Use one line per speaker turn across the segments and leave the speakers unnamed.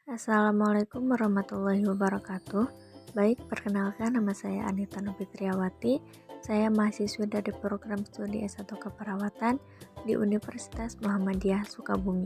Assalamualaikum warahmatullahi wabarakatuh. Baik, perkenalkan nama saya Anita Nufitriawati. Saya mahasiswa dari program studi S1 Keperawatan di Universitas Muhammadiyah Sukabumi.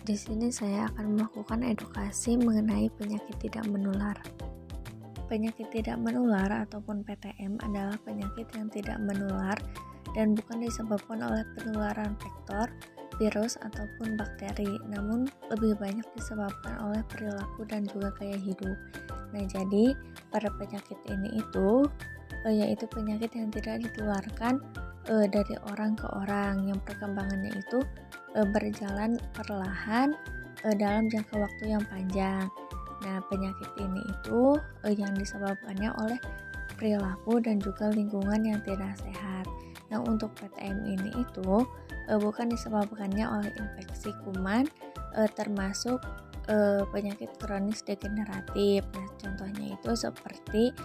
Di sini saya akan melakukan edukasi mengenai penyakit tidak menular. Penyakit tidak menular ataupun PTM adalah penyakit yang tidak menular dan bukan disebabkan oleh penularan vektor, virus, ataupun bakteri, namun lebih banyak disebabkan oleh perilaku dan juga gaya hidup. Nah, jadi pada penyakit ini yaitu penyakit yang tidak ditularkan dari orang ke orang, yang perkembangannya itu berjalan perlahan dalam jangka waktu yang panjang. Nah, penyakit ini yang disebabkannya oleh perilaku dan juga lingkungan yang tidak sehat. Nah, untuk PTM ini bukan disebabkannya oleh infeksi kuman, termasuk penyakit kronis degeneratif. Nah, contohnya itu seperti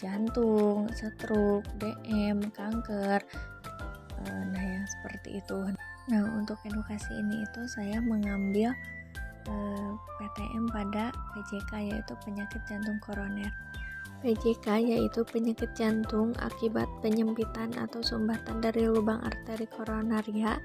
jantung, stroke, DM, kanker. Nah, yang seperti itu. Nah, untuk edukasi ini saya mengambil PTM pada PJK, yaitu penyakit jantung koroner. PJK yaitu penyakit jantung akibat penyempitan atau sumbatan dari lubang arteri koronaria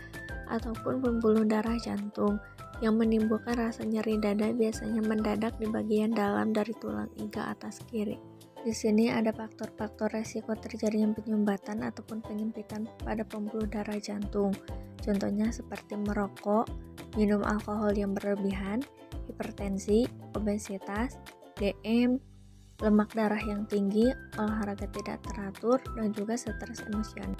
ataupun pembuluh darah jantung yang menimbulkan rasa nyeri dada, biasanya mendadak di bagian dalam dari tulang iga atas kiri. Di sini ada faktor-faktor resiko terjadinya penyumbatan ataupun penyempitan pada pembuluh darah jantung. Contohnya seperti merokok, minum alkohol yang berlebihan, hipertensi, obesitas, DM, lemak darah yang tinggi, olahraga tidak teratur, dan juga stres emosional.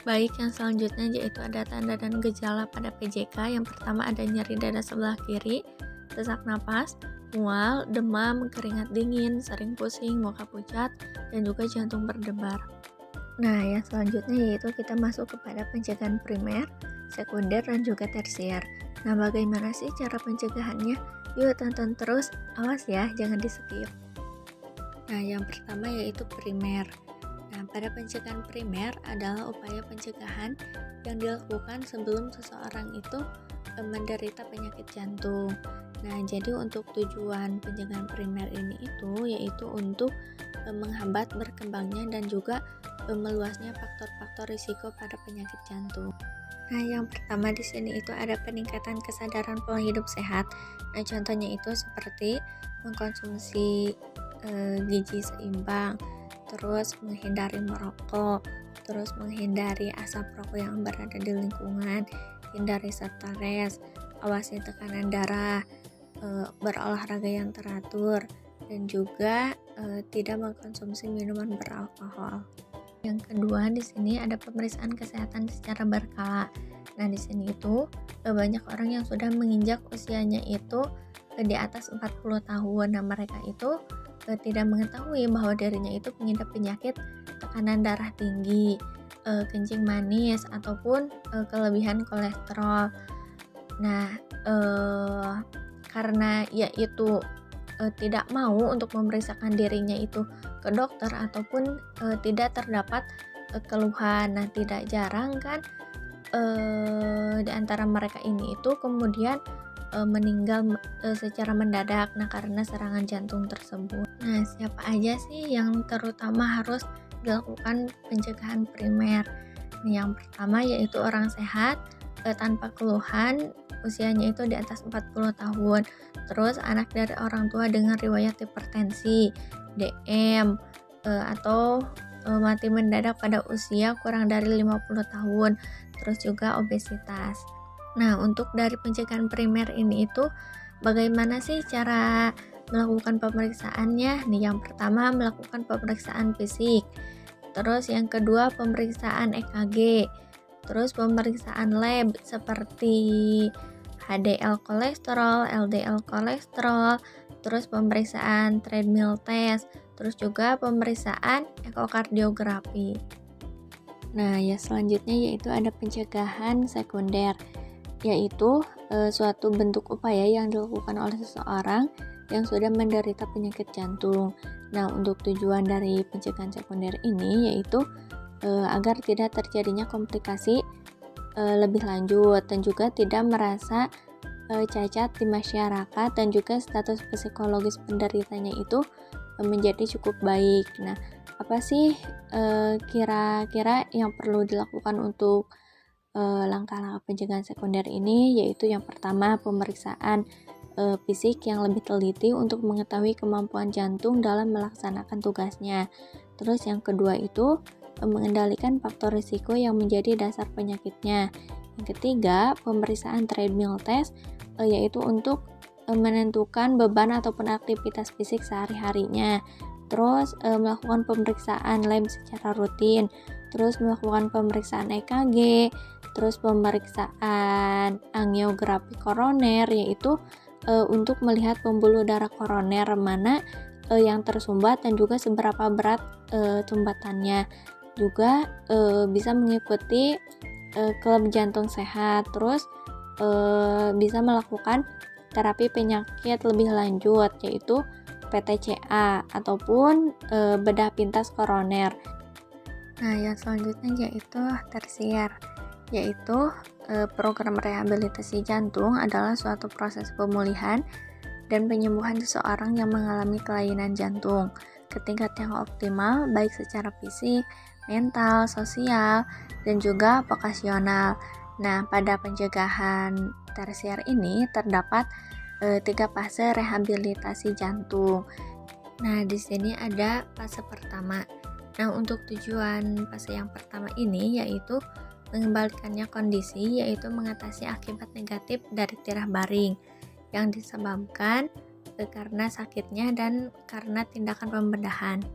Baik, yang selanjutnya yaitu ada tanda dan gejala pada PJK. Yang pertama ada nyeri dada sebelah kiri, sesak napas, mual, demam, keringat dingin, sering pusing, muka pucat, dan juga jantung berdebar. Nah, yang selanjutnya yaitu kita masuk kepada pencegahan primer, sekunder, dan juga tersier. Nah, bagaimana sih cara pencegahannya? Yuk tonton terus, awas ya, jangan di-skip. Nah, yang pertama yaitu primer. Nah, pada pencegahan primer adalah upaya pencegahan yang dilakukan sebelum seseorang itu menderita penyakit jantung. Nah, jadi untuk tujuan pencegahan primer ini yaitu untuk menghambat berkembangnya dan juga meluasnya faktor-faktor risiko pada penyakit jantung. Nah, yang pertama di sini ada peningkatan kesadaran pola hidup sehat. Nah, contohnya seperti mengkonsumsi gizi seimbang, terus menghindari merokok, terus menghindari asap rokok yang berada di lingkungan, hindari stres, awasi tekanan darah, berolahraga yang teratur, dan juga tidak mengkonsumsi minuman beralkohol. Yang kedua di sini ada pemeriksaan kesehatan secara berkala. Nah, di sini banyak orang yang sudah menginjak usianya di atas 40 tahun. Nah, mereka tidak mengetahui bahwa dirinya mengidap penyakit tekanan darah tinggi, kencing manis, ataupun kelebihan kolesterol. Nah, karena tidak mau untuk memeriksakan dirinya ke dokter ataupun tidak terdapat keluhan. Nah, tidak jarang kan di antara mereka ini kemudian meninggal secara mendadak karena serangan jantung tersebut. Nah, siapa aja sih yang terutama harus dilakukan pencegahan primer? Yang pertama yaitu orang sehat tanpa keluhan, usianya di atas 40 tahun. Terus anak dari orang tua dengan riwayat hipertensi, DM, atau mati mendadak pada usia kurang dari 50 tahun. Terus juga obesitas. Nah, untuk dari pencegahan primer ini bagaimana sih cara melakukan pemeriksaannya? Nih, yang pertama melakukan pemeriksaan fisik. Terus yang kedua pemeriksaan EKG. Terus pemeriksaan lab seperti HDL kolesterol, LDL kolesterol, terus pemeriksaan treadmill test, terus juga pemeriksaan ekokardiografi. Nah, ya selanjutnya yaitu ada pencegahan sekunder, yaitu suatu bentuk upaya yang dilakukan oleh seseorang yang sudah menderita penyakit jantung. Nah, untuk tujuan dari pencegahan sekunder ini yaitu agar tidak terjadinya komplikasi lebih lanjut dan juga tidak merasa cacat di masyarakat dan juga status psikologis penderitanya itu menjadi cukup baik. Nah, apa sih kira-kira yang perlu dilakukan untuk langkah-langkah pencegahan sekunder ini? Yaitu yang pertama, pemeriksaan fisik yang lebih teliti untuk mengetahui kemampuan jantung dalam melaksanakan tugasnya. Terus yang kedua itu mengendalikan faktor risiko yang menjadi dasar penyakitnya. Yang ketiga, pemeriksaan treadmill test yaitu untuk menentukan beban ataupun aktivitas fisik sehari-harinya. Terus melakukan pemeriksaan lab secara rutin. Terus melakukan pemeriksaan EKG. Terus pemeriksaan angiografi koroner, yaitu untuk melihat pembuluh darah koroner mana yang tersumbat dan juga seberapa berat sumbatannya. Juga bisa mengikuti klub jantung sehat. Terus bisa melakukan terapi penyakit lebih lanjut, yaitu PTCA ataupun bedah pintas koroner. Nah, yang selanjutnya yaitu tersier, yaitu program rehabilitasi jantung adalah suatu proses pemulihan dan penyembuhan seseorang yang mengalami kelainan jantung ke tingkat yang optimal, baik secara fisik, mental, sosial, dan juga vokasional. Nah, pada pencegahan tersier ini terdapat 3 fase rehabilitasi jantung. Nah, di sini ada fase pertama. Nah, untuk tujuan fase yang pertama ini yaitu mengembalikannya kondisi, yaitu mengatasi akibat negatif dari tirah baring yang disebabkan karena sakitnya dan karena tindakan pembedahan.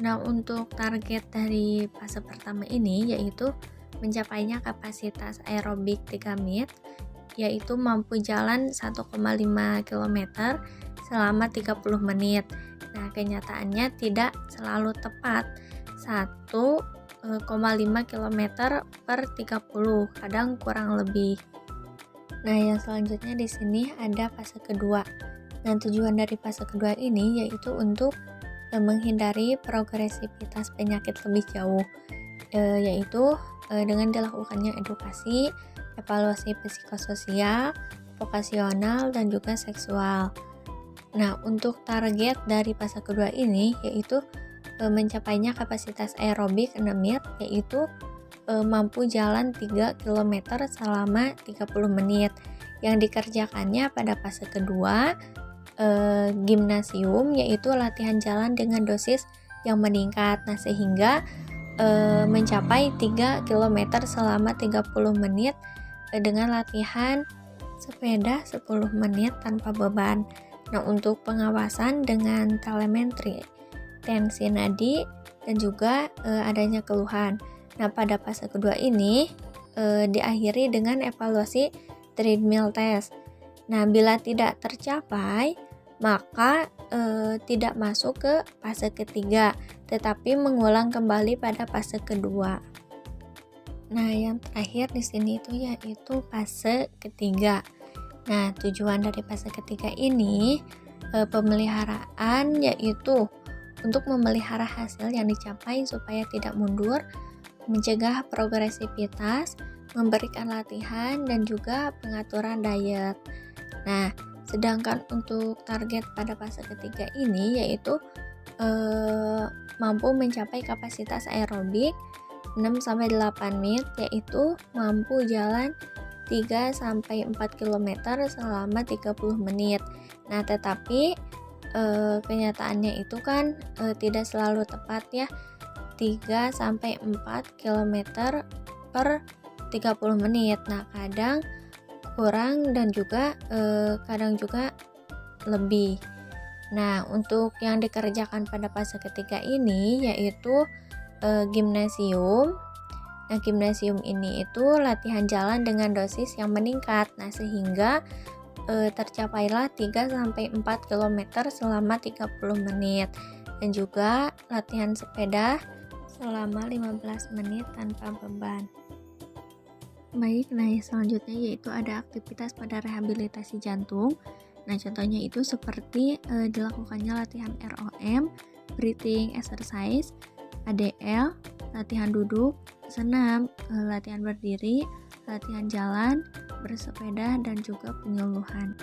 Nah, untuk target dari fase pertama ini yaitu mencapainya kapasitas aerobik 3 menit, yaitu mampu jalan 1,5 km selama 30 menit. Nah, kenyataannya tidak selalu tepat 1,5 km per 30, kadang kurang lebih. Nah, yang selanjutnya di sini ada fase kedua. Nah, tujuan dari fase kedua ini yaitu untuk menghindari progresivitas penyakit lebih jauh, yaitu dengan dilakukannya edukasi, evaluasi psikososial, vokasional, dan juga seksual. Nah, untuk target dari fase kedua ini yaitu mencapainya kapasitas aerobik 6 menit, yaitu mampu jalan 3 km selama 30 menit. Yang dikerjakannya pada fase kedua gimnasium, yaitu latihan jalan dengan dosis yang meningkat. Nah, sehingga mencapai 3 km selama 30 menit dengan latihan sepeda 10 menit tanpa beban. Nah, untuk pengawasan dengan telemetri, tensi nadi, dan juga adanya keluhan. Nah, pada fase kedua ini diakhiri dengan evaluasi treadmill test. Nah, bila tidak tercapai, maka tidak masuk ke fase ketiga, tetapi mengulang kembali pada fase kedua. Nah, yang terakhir di sini itu yaitu fase ketiga. Nah, tujuan dari fase ketiga ini pemeliharaan, yaitu untuk memelihara hasil yang dicapai supaya tidak mundur, mencegah progresivitas, memberikan latihan, dan juga pengaturan diet. Nah, sedangkan untuk target pada fase ketiga ini yaitu mampu mencapai kapasitas aerobik 6-8 menit, yaitu mampu jalan 3-4 km selama 30 menit. Nah, tetapi kenyataannya itu kan tidak selalu tepat ya, 3-4 km per 30 menit. Nah, kadang kurang dan juga kadang juga lebih. Nah, untuk yang dikerjakan pada fase ketiga ini yaitu gimnasium. Nah, gimnasium ini itu latihan jalan dengan dosis yang meningkat. Nah, sehingga tercapailah 3-4 km selama 30 menit. Dan juga latihan sepeda selama 15 menit tanpa beban. Baik, nah selanjutnya yaitu ada aktivitas pada rehabilitasi jantung. Nah, contohnya itu seperti dilakukannya latihan ROM, breathing exercise, ADL, latihan duduk, senam, latihan berdiri, latihan jalan, bersepeda dan juga penyuluhan.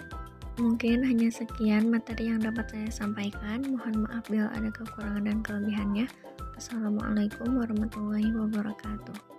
Mungkin hanya sekian materi yang dapat saya sampaikan. Mohon maaf bila ada kekurangan dan kelebihannya. Assalamualaikum warahmatullahi wabarakatuh.